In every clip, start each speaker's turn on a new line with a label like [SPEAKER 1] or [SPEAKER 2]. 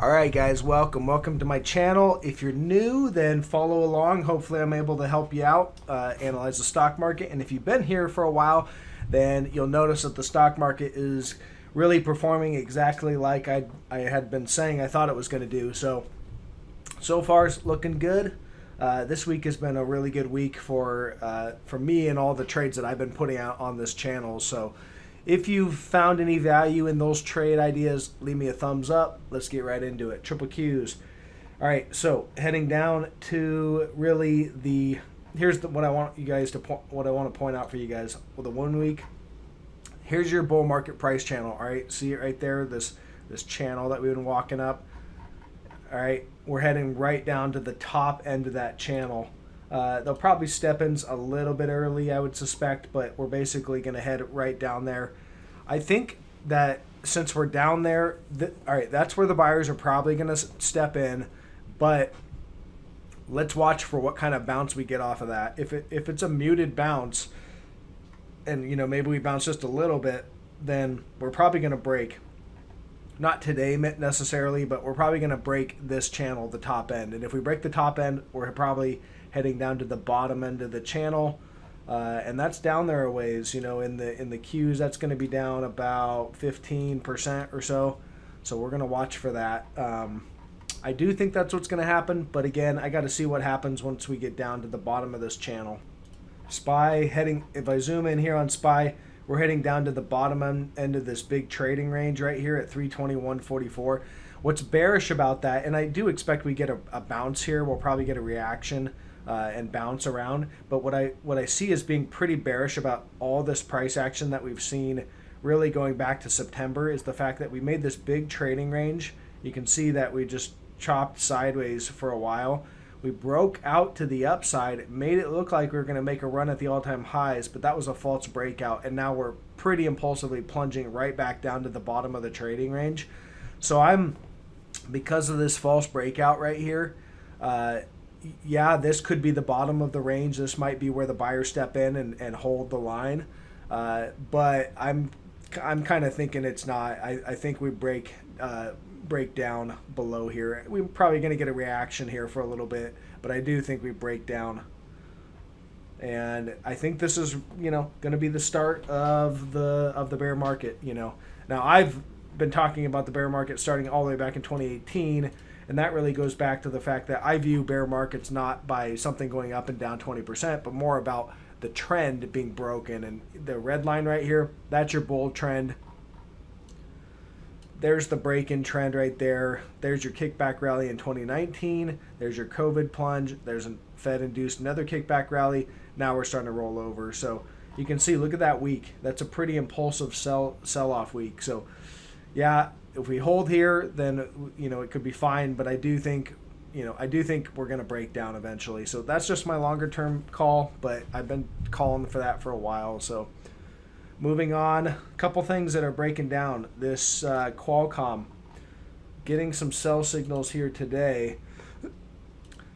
[SPEAKER 1] Alright guys, welcome to my channel. If you're new, then follow along. Hopefully I'm able to help you out analyze the stock market. And if you've been here for a while, then you'll notice that the stock market is really performing exactly like I had been saying I thought it was going to do. So far it's looking good. This week has been a really good week for me and all the trades that I've been putting out on this channel. So if you've found any value in those trade ideas, leave me a thumbs up. Let's get right into it. Triple Qs. All right, so heading down to really what I want to point out for you guys. Well, the 1 week. Here's your bull market price channel. All right, see it right there. This channel that we've been walking up. All right, we're heading right down to the top end of that channel. They'll probably step in a little bit early, I would suspect, but we're basically going to head right down there. I think that since we're down there, all right, that's where the buyers are probably going to step in, but let's watch for what kind of bounce we get off of that. If it's a muted bounce, and maybe we bounce just a little bit, then we're probably going to break. Not today necessarily, but we're probably going to break this channel, the top end. And if we break the top end, we're probably heading down to the bottom end of the channel, and that's down there a ways. In the Qs, that's going to be down about 15% or so. So we're going to watch for that. I do think that's what's going to happen, but again, I got to see what happens once we get down to the bottom of this channel. SPY heading. If I zoom in here on SPY, we're heading down to the bottom end of this big trading range right here at 321.44. What's bearish about that, and I do expect we get a bounce here. We'll probably get a reaction and bounce around. But what I see as being pretty bearish about all this price action that we've seen really going back to September is the fact that we made this big trading range. You can see that we just chopped sideways for a while. We broke out to the upside, made it look like we were going to make a run at the all-time highs, but that was a false breakout, and now we're pretty impulsively plunging right back down to the bottom of the trading range. So because of this false breakout right here, yeah, this could be the bottom of the range. This might be where the buyers step in and hold the line, but I'm kind of thinking it's not. I think we break down below here. We're probably going to get a reaction here for a little bit, but I do think we break down, and I think this is going to be the start of the bear market. Now I've been talking about the bear market starting all the way back in 2018, and that really goes back to the fact that I view bear markets not by something going up and down 20%, but more about the trend being broken. And the red line right here, that's your bull trend. There's the break-in trend right there. There's your kickback rally in 2019. There's your COVID plunge. There's a Fed-induced another kickback rally. Now we're starting to roll over. So you can see, look at that week. That's a pretty impulsive sell-off week. So yeah, if we hold here, then it could be fine. But I do think we're going to break down eventually. So that's just my longer-term call. But I've been calling for that for a while. So moving on, a couple things that are breaking down. This Qualcomm, getting some sell signals here today.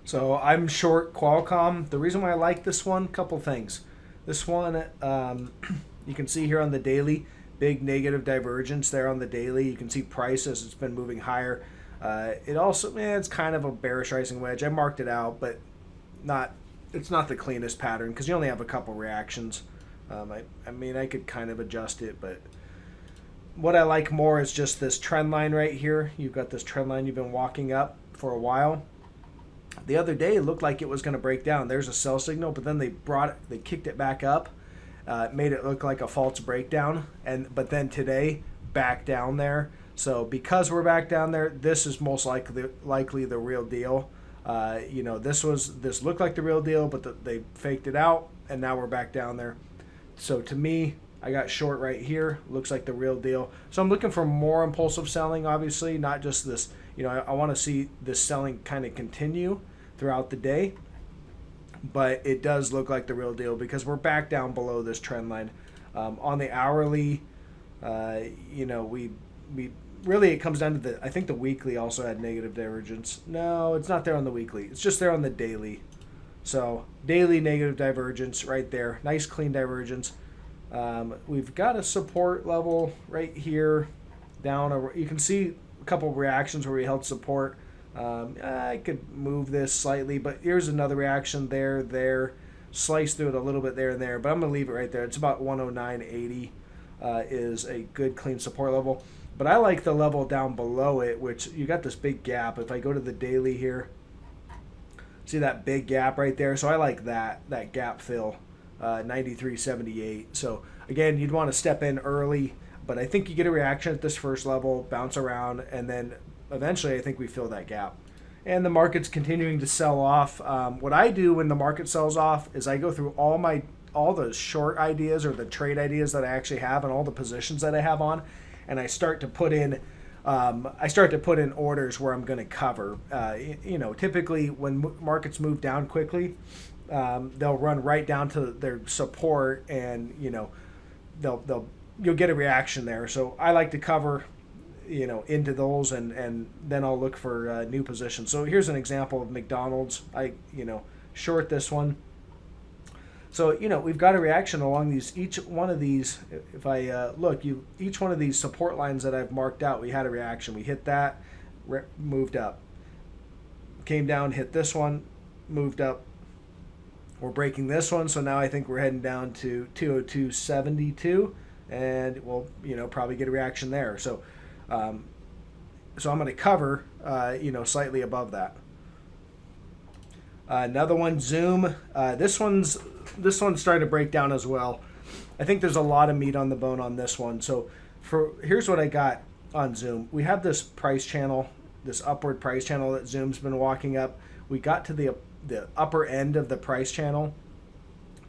[SPEAKER 1] So I'm short Qualcomm. The reason why I like this one, couple things. This one, you can see here on the daily, big negative divergence there on the daily. You can see price as it's been moving higher. It also, it's kind of a bearish rising wedge. I marked it out, but it's not the cleanest pattern because you only have a couple reactions. I could kind of adjust it, but what I like more is just this trend line right here. You've got this trend line you've been walking up for a while. The other day it looked like it was going to break down. There's a sell signal, but then they kicked it back up, made it look like a false breakdown, but then today back down there. So because we're back down there, this is most likely the real deal. This looked like the real deal, but they faked it out, and now we're back down there. So to me, I got short right here. Looks like the real deal. So I'm looking for more impulsive selling, obviously, not just this. I want to see this selling kind of continue throughout the day. But it does look like the real deal because we're back down below this trend line. On the hourly, we really, it comes down to I think the weekly also had negative divergence. No, it's not there on the weekly. It's just there on the daily. So daily negative divergence right there. Nice clean divergence. We've got a support level right here down. You can see couple reactions where we held support. I could move this slightly, but here's another reaction there, slice through it a little bit there and there, but I'm going to leave it right there. It's about 109.80 is a good clean support level. But I like the level down below it, which you got this big gap. If I go to the daily here, see that big gap right there? So I like that gap fill, 93.78. So again, you'd want to step in early, but I think you get a reaction at this first level, bounce around, and then eventually I think we fill that gap. And the market's continuing to sell off. What I do when the market sells off is I go through all the short ideas or the trade ideas that I actually have and all the positions that I have on, and I start to put in orders where I'm going to cover. Typically when markets move down quickly, they'll run right down to their support, and you'll get a reaction there. So I like to cover into those, and then I'll look for new positions. So here's an example of McDonald's. I short this one. So we've got a reaction along each one of these. If I look, each one of these support lines that I've marked out, we had a reaction. We hit that, moved up, came down, hit this one, moved up. We're breaking this one, so now I think we're heading down to 202.72, and we'll probably get a reaction there. So I'm going to cover slightly above that. Another one, Zoom. This one's starting to break down as well. I think there's a lot of meat on the bone on this one. So here's what I got on Zoom. We have this price channel, this upward price channel that Zoom's been walking up. We got to the upper end of the price channel,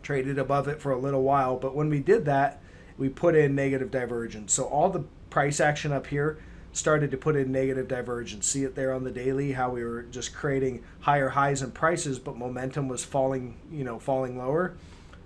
[SPEAKER 1] traded above it for a little while, but when we did that, we put in negative divergence. So all the price action up here started to put in negative divergence. See it there on the daily, how we were just creating higher highs and prices, but momentum was falling lower.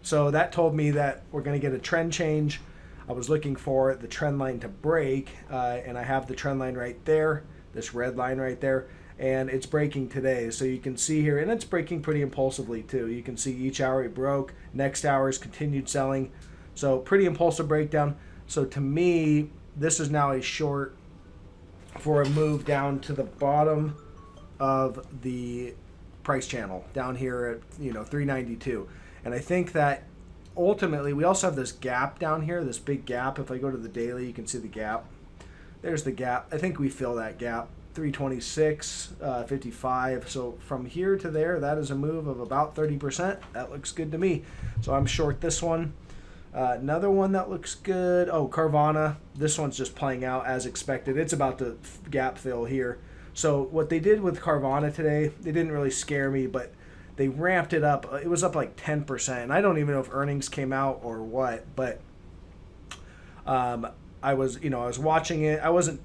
[SPEAKER 1] So that told me that we're going to get a trend change. I was looking for the trend line to break, and I have the trend line right there, this red line right there, and it's breaking today. So you can see here, and it's breaking pretty impulsively too. You can see each hour it broke, next hour is continued selling. So pretty impulsive breakdown. So to me, this is now a short for a move down to the bottom of the price channel down here at 392. And I think that ultimately we also have this gap down here, this big gap. If I go to the daily, you can see the gap. There's the gap. I think we fill that gap, 326.55. So from here to there, that is a move of about 30%. That looks good to me. So I'm short this one. Another one that looks good. Oh, Carvana. This one's just playing out as expected. It's about to gap fill here. So what they did with Carvana today, they didn't really scare me, but they ramped it up. It was up like 10%. And I don't even know if earnings came out or what, but I was watching it. I wasn't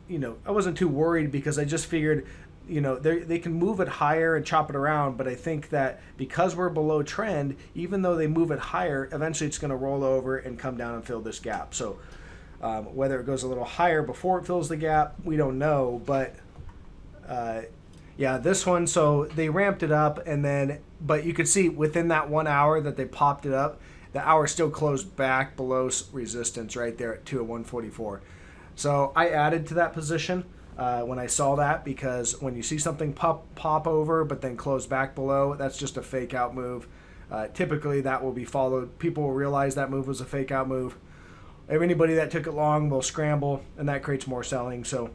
[SPEAKER 1] too worried because I just figured they can move it higher and chop it around, but I think that because we're below trend, even though they move it higher, eventually it's going to roll over and come down and fill this gap. So whether it goes a little higher before it fills the gap, we don't know. But this one, so they ramped it up, but you could see within that 1 hour that they popped it up, the hour still closed back below resistance right there at 201.44. So I added to that position when I saw that, because when you see something pop over but then close back below, that's just a fake out move. Typically that will be followed. People will realize that move was a fake out move. Anybody that took it long will scramble, and that creates more selling. So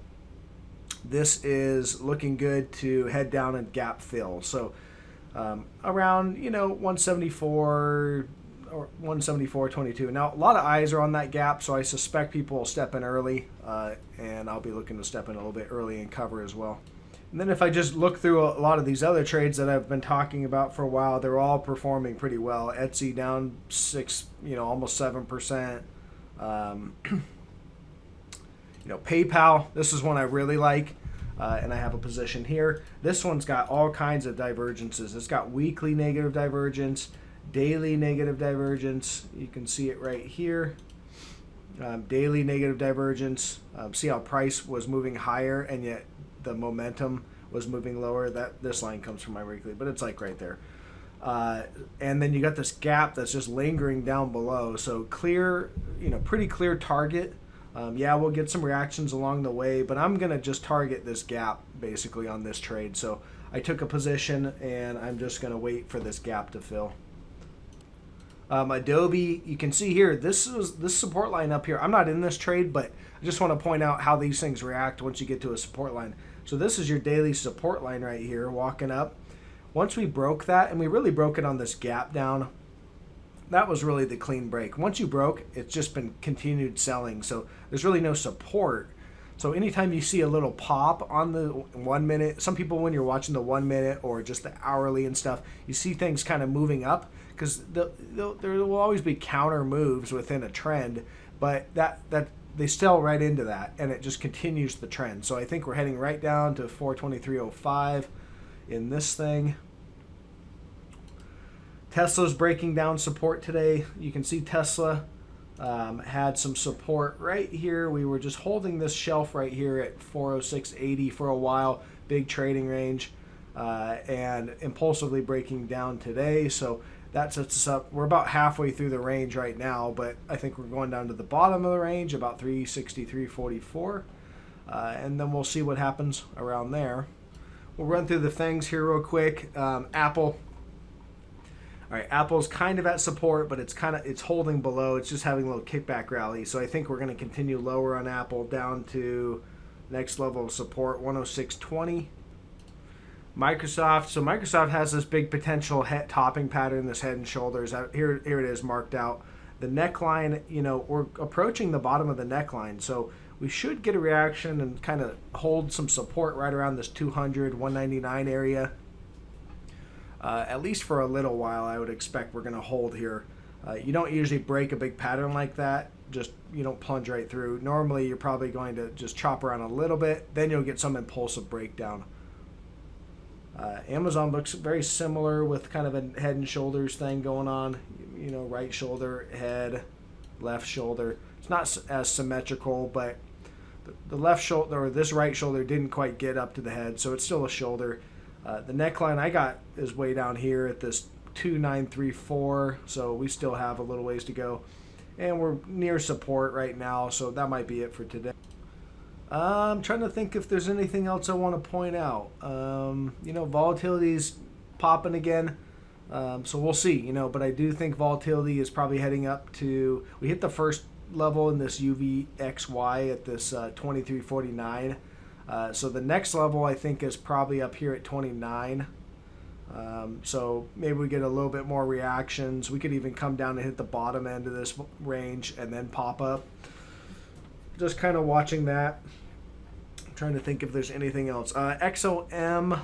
[SPEAKER 1] this is looking good to head down and gap fill. So around 174 or 174.22. Now a lot of eyes are on that gap, so I suspect people will step in early, and I'll be looking to step in a little bit early and cover as well. And then if I just look through a lot of these other trades that I've been talking about for a while, they're all performing pretty well. Etsy down 6, almost 7%. PayPal, this is one I really like, and I have a position here. This one's got all kinds of divergences. It's got weekly negative divergence, daily negative divergence. You can see it right here. Daily negative divergence. See how price was moving higher and yet the momentum was moving lower. This line comes from my weekly, but it's like right there. And then you got this gap that's just lingering down below. So clear, pretty clear target Yeah, we'll get some reactions along the way, but I'm going to just target this gap basically on this trade. So I took a position and I'm just going to wait for this gap to fill. Adobe, you can see here, this support line up here. I'm not in this trade, but I just want to point out how these things react once you get to a support line. So this is your daily support line right here, walking up. Once we broke that, and we really broke it on this gap down, that was really the clean break. Once you broke, it's just been continued selling. So there's really no support. So anytime you see a little pop on the 1 minute, some people when you're watching the 1 minute or just the hourly and stuff, you see things kind of moving up because there will always be counter moves within a trend, but that they sell right into that and it just continues the trend. So I think we're heading right down to 423.05 in this thing. Tesla's breaking down support today. You can see Tesla had some support right here. We were just holding this shelf right here at 406.80 for a while, big trading range, and impulsively breaking down today. So that sets us up. We're about halfway through the range right now, but I think we're going down to the bottom of the range, about 363.44, and then we'll see what happens around there. We'll run through the things here real quick. Apple. All right, Apple's kind of at support, but it's holding below. It's just having a little kickback rally. So I think we're going to continue lower on Apple down to next level of support, 106.20. Microsoft. So Microsoft has this big potential topping pattern, this head and shoulders. Here it is marked out. The neckline, we're approaching the bottom of the neckline. So we should get a reaction and kind of hold some support right around this 200, 199 area. At least for a little while, I would expect we're going to hold here. You don't usually break a big pattern like that. Just you don't plunge right through. Normally, you're probably going to just chop around a little bit. Then you'll get some impulsive breakdown. Amazon looks very similar with kind of a head and shoulders thing going on. Right shoulder, head, left shoulder. It's not as symmetrical, but the left shoulder or this right shoulder didn't quite get up to the head, so it's still a shoulder. The neckline I got is way down here at this 2934, so we still have a little ways to go. And we're near support right now, so that might be it for today. I'm trying to think if there's anything else I want to point out. Volatility's popping again, so we'll see, but I do think volatility is probably heading up to, we hit the first level in this UVXY at this 2349. So the next level I think is probably up here at 29. So maybe we get a little bit more reactions. We could even come down and hit the bottom end of this range and then pop up. Just kind of watching that. I'm trying to think if there's anything else. XOM.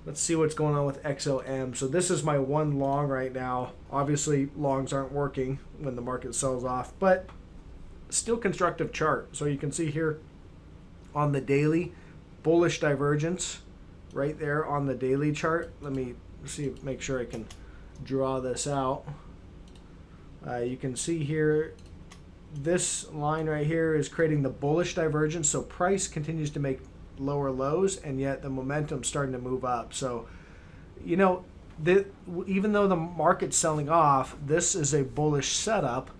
[SPEAKER 1] Let's see what's going on with XOM. So this is my one long right now. Obviously longs aren't working when the market sells off, but still constructive chart. So you can see here on the daily, bullish divergence right there on the daily chart. Let me see, make sure I can draw this out. You can see here, this line right here is creating the bullish divergence. So price continues to make lower lows, and yet the momentum's starting to move up. So, even though the market's selling off, this is a bullish setup.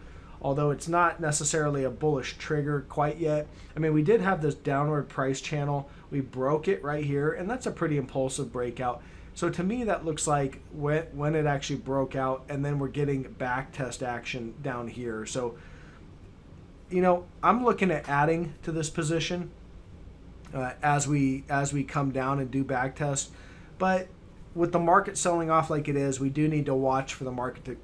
[SPEAKER 1] Although it's not necessarily a bullish trigger quite yet. I mean, we did have this downward price channel. We broke it right here, and that's a pretty impulsive breakout. So to me, that looks like when it actually broke out, and then we're getting back test action down here. So, I'm looking at adding to this position as we come down and do back test. But with the market selling off like it is, we do need to watch for the market to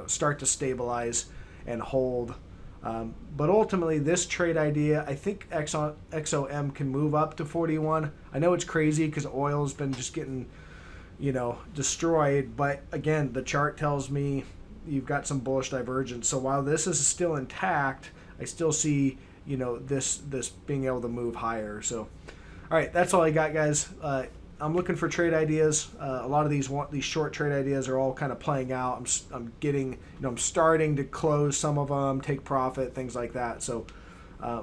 [SPEAKER 1] start to stabilize and hold. But ultimately, this trade idea, I think XOM can move up to 41. I know it's crazy because oil's been just getting, destroyed. But again, the chart tells me you've got some bullish divergence. So while this is still intact, I still see, this being able to move higher. So, all right, that's all I got, guys. I'm looking for trade ideas. A lot of these short trade ideas are all kind of playing out. I'm getting, I'm starting to close some of them, take profit, things like that. So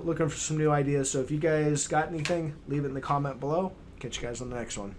[SPEAKER 1] looking for some new ideas. So if you guys got anything, leave it in the comment below. Catch you guys on the next one.